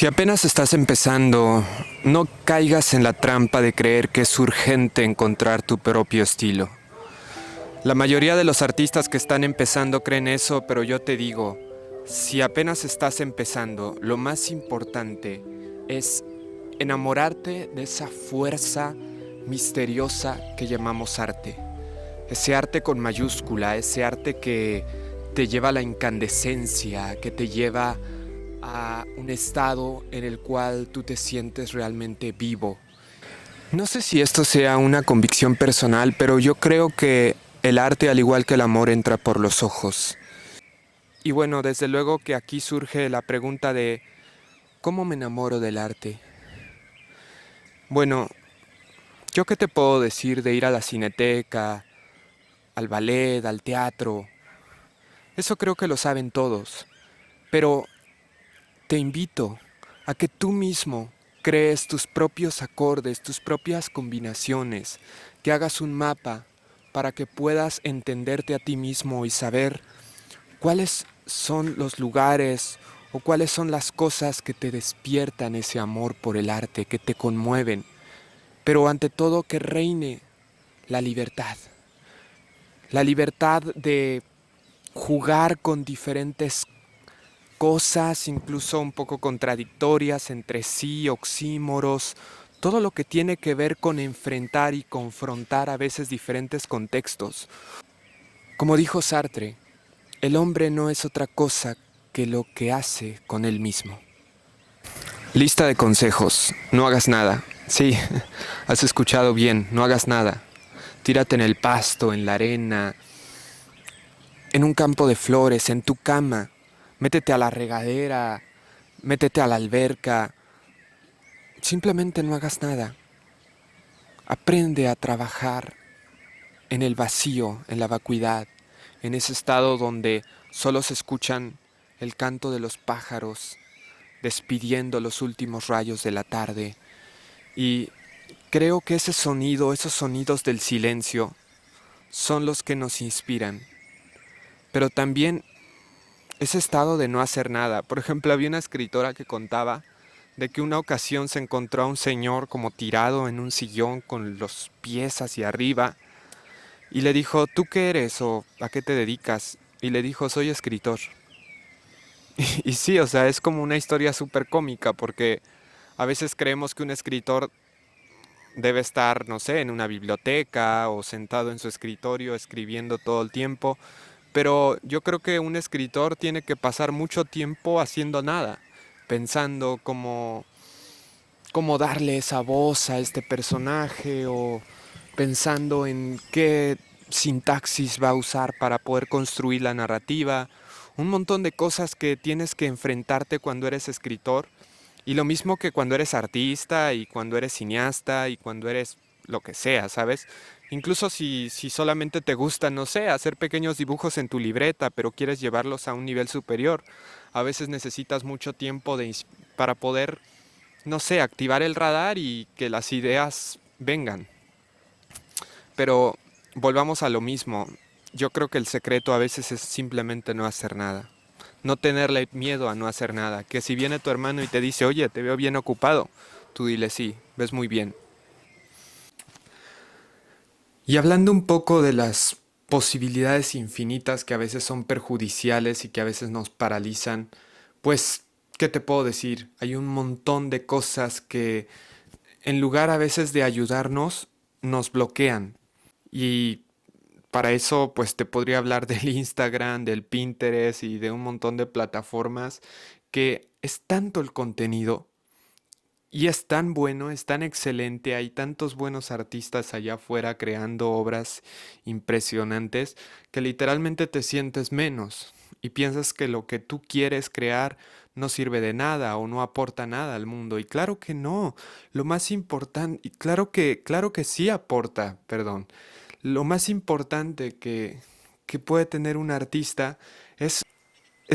Si apenas estás empezando, no caigas en la trampa de creer que es urgente encontrar tu propio estilo. La mayoría de los artistas que están empezando creen eso, pero yo te digo, si apenas estás empezando, lo más importante es enamorarte de esa fuerza misteriosa que llamamos arte. Ese arte con mayúscula, ese arte que te lleva a la incandescencia, que te lleva a un estado en el cual tú te sientes realmente vivo. No sé si esto sea una convicción personal, pero yo creo que el arte, al igual que el amor, entra por los ojos. Y bueno, desde luego que aquí surge la pregunta de ¿cómo me enamoro del arte? Bueno, ¿yo qué te puedo decir de ir a la cineteca, al ballet, al teatro? Eso creo que lo saben todos, pero te invito a que tú mismo crees tus propios acordes, tus propias combinaciones, que hagas un mapa para que puedas entenderte a ti mismo y saber cuáles son los lugares o cuáles son las cosas que te despiertan ese amor por el arte, que te conmueven, pero ante todo que reine la libertad. La libertad de jugar con diferentes cosas, incluso un poco contradictorias entre sí, oxímoros, todo lo que tiene que ver con enfrentar y confrontar a veces diferentes contextos. Como dijo Sartre, el hombre no es otra cosa que lo que hace con él mismo. Lista de consejos. No hagas nada. Sí, has escuchado bien, no hagas nada. Tírate en el pasto, en la arena, en un campo de flores, en tu cama. Métete a la regadera, métete a la alberca. Simplemente no hagas nada. Aprende a trabajar en el vacío, en la vacuidad, en ese estado donde solo se escuchan el canto de los pájaros despidiendo los últimos rayos de la tarde. Y creo que ese sonido, esos sonidos del silencio, son los que nos inspiran. Pero también ese estado de no hacer nada. Por ejemplo, había una escritora que contaba de que una ocasión se encontró a un señor como tirado en un sillón con los pies hacia arriba y le dijo, ¿tú qué eres o a qué te dedicas? Y le dijo, soy escritor. Y sí, o sea, es como una historia súper cómica porque a veces creemos que un escritor debe estar, no sé, en una biblioteca o sentado en su escritorio escribiendo todo el tiempo, pero yo creo que un escritor tiene que pasar mucho tiempo haciendo nada, pensando cómo darle esa voz a este personaje o pensando en qué sintaxis va a usar para poder construir la narrativa, un montón de cosas que tienes que enfrentarte cuando eres escritor y lo mismo que cuando eres artista y cuando eres cineasta y cuando eres lo que sea, ¿sabes? Incluso si solamente te gusta, no sé, hacer pequeños dibujos en tu libreta, pero quieres llevarlos a un nivel superior, a veces necesitas mucho tiempo para poder, no sé, activar el radar y que las ideas vengan. Pero volvamos a lo mismo. Yo creo que el secreto a veces es simplemente no hacer nada. No tenerle miedo a no hacer nada. Que si viene tu hermano y te dice, oye, te veo bien ocupado, tú dile sí, ves muy bien. Y hablando un poco de las posibilidades infinitas que a veces son perjudiciales y que a veces nos paralizan, pues, ¿qué te puedo decir? Hay un montón de cosas que en lugar a veces de ayudarnos, nos bloquean. Y para eso, pues te podría hablar del Instagram, del Pinterest y de un montón de plataformas que es tanto el contenido y es tan bueno, es tan excelente, hay tantos buenos artistas allá afuera creando obras impresionantes que literalmente te sientes menos y piensas que lo que tú quieres crear no sirve de nada o no aporta nada al mundo. Y claro que no, lo más importante, y claro que sí aporta, perdón. Lo más importante que puede tener un artista es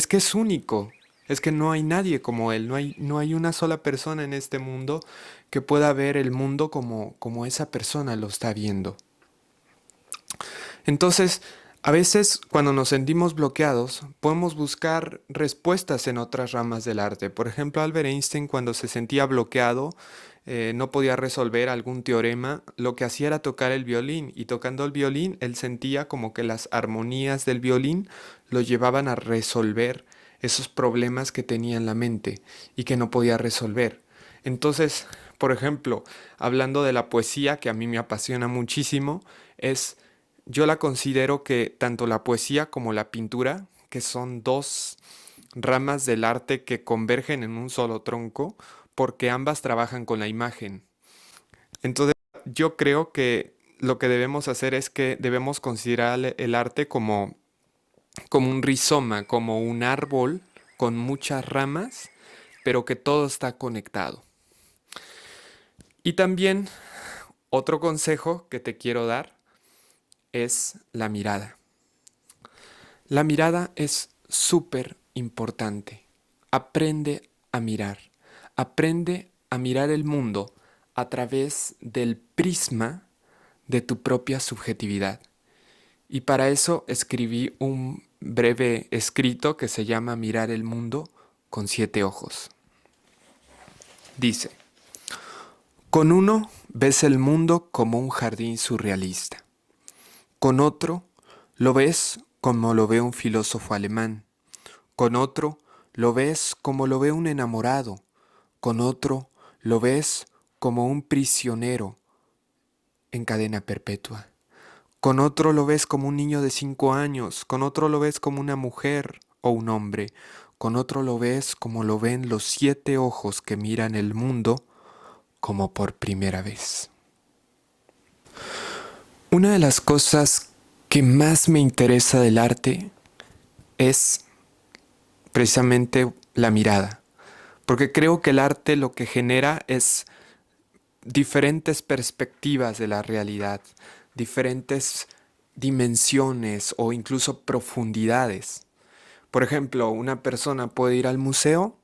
que es único, es que no hay nadie como él, no hay una sola persona en este mundo que pueda ver el mundo como esa persona lo está viendo. Entonces, A veces, cuando nos sentimos bloqueados, podemos buscar respuestas en otras ramas del arte. Por ejemplo, Albert Einstein, cuando se sentía bloqueado, no podía resolver algún teorema, lo que hacía era tocar el violín. Y tocando el violín, él sentía como que las armonías del violín lo llevaban a resolver esos problemas que tenía en la mente y que no podía resolver. Entonces, por ejemplo, hablando de la poesía, que a mí me apasiona muchísimo, es yo la considero que tanto la poesía como la pintura, que son dos ramas del arte que convergen en un solo tronco, porque ambas trabajan con la imagen. Entonces, yo creo que lo que debemos hacer es que debemos considerar el arte como un rizoma, como un árbol con muchas ramas, pero que todo está conectado. Y también otro consejo que te quiero dar es la mirada. La mirada es súper importante. Aprende a mirar. Aprende a mirar el mundo a través del prisma de tu propia subjetividad. Y para eso escribí un breve escrito que se llama Mirar el mundo con 7 ojos. Dice, con uno ves el mundo como un jardín surrealista. Con otro lo ves como lo ve un filósofo alemán. Con otro lo ves como lo ve un enamorado. Con otro lo ves como un prisionero en cadena perpetua. Con otro lo ves como un niño de 5 años. Con otro lo ves como una mujer o un hombre. Con otro lo ves como lo ven los 7 ojos que miran el mundo como por primera vez. Una de las cosas que más me interesa del arte es precisamente la mirada, porque creo que el arte lo que genera es diferentes perspectivas de la realidad, diferentes dimensiones o incluso profundidades. Por ejemplo, una persona puede ir al museo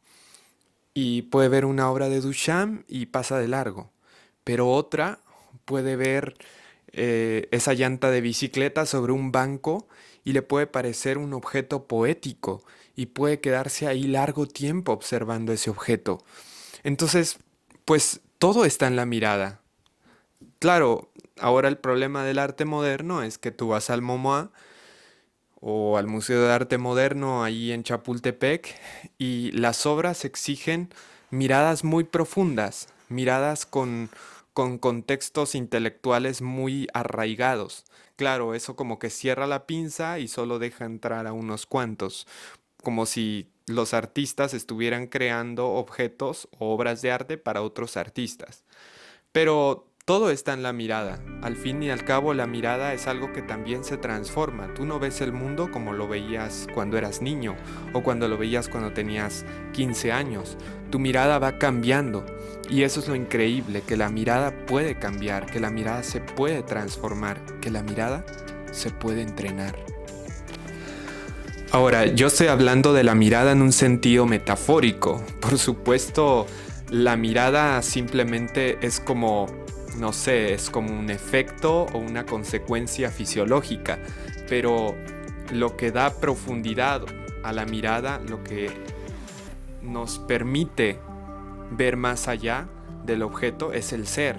y puede ver una obra de Duchamp y pasa de largo, pero otra puede ver esa llanta de bicicleta sobre un banco y le puede parecer un objeto poético y puede quedarse ahí largo tiempo observando ese objeto. Entonces, pues todo está en la mirada. Claro, ahora el problema del arte moderno es que tú vas al MoMA o al Museo de Arte Moderno ahí en Chapultepec y las obras exigen miradas muy profundas, miradas con contextos intelectuales muy arraigados. Claro, eso como que cierra la pinza y solo deja entrar a unos cuantos, como si los artistas estuvieran creando objetos o obras de arte para otros artistas. Pero todo está en la mirada. Al fin y al cabo, la mirada es algo que también se transforma. Tú no ves el mundo como lo veías cuando eras niño o cuando lo veías cuando tenías 15 años. Tu mirada va cambiando. Y eso es lo increíble, que la mirada puede cambiar, que la mirada se puede transformar, que la mirada se puede entrenar. Ahora, yo estoy hablando de la mirada en un sentido metafórico. Por supuesto, la mirada simplemente es como, no sé, es como un efecto o una consecuencia fisiológica, pero lo que da profundidad a la mirada, lo que nos permite ver más allá del objeto es el ser,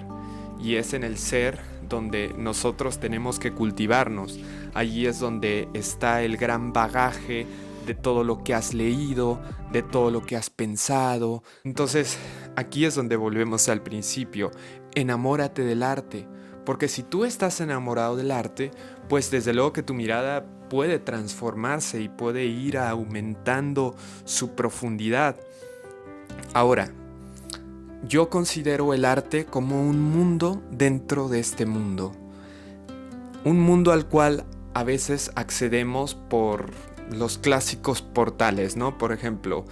y es en el ser donde nosotros tenemos que cultivarnos. Allí es donde está el gran bagaje de todo lo que has leído, de todo lo que has pensado. Entonces, aquí es donde volvemos al principio. Enamórate del arte, porque si tú estás enamorado del arte, pues desde luego que tu mirada puede transformarse y puede ir aumentando su profundidad. Ahora, yo considero el arte como un mundo dentro de este mundo. Un mundo al cual a veces accedemos por los clásicos portales, ¿no? Por ejemplo,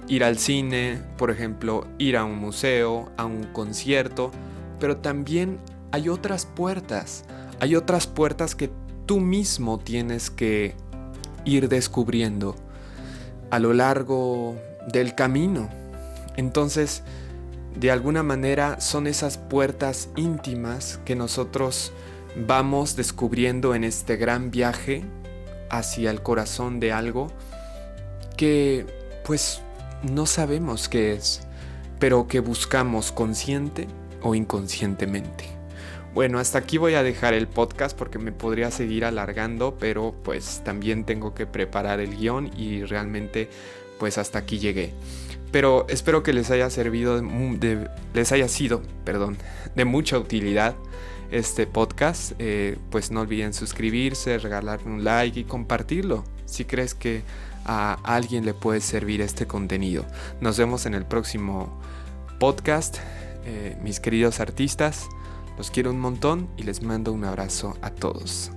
ir al cine, por ejemplo, ir a un museo, a un concierto, pero también hay otras puertas. Hay otras puertas que tú mismo tienes que ir descubriendo a lo largo del camino. Entonces, de alguna manera son esas puertas íntimas que nosotros vamos descubriendo en este gran viaje hacia el corazón de algo que pues no sabemos qué es, pero que buscamos consciente o inconscientemente. Bueno, hasta aquí voy a dejar el podcast porque me podría seguir alargando, pero pues también tengo que preparar el guión y realmente pues hasta aquí llegué. Pero espero que les haya sido, de mucha utilidad este podcast. Pues no olviden suscribirse, regalarme un like y compartirlo si crees que a alguien le puede servir este contenido. Nos vemos en el próximo podcast, mis queridos artistas. Los quiero un montón y les mando un abrazo a todos.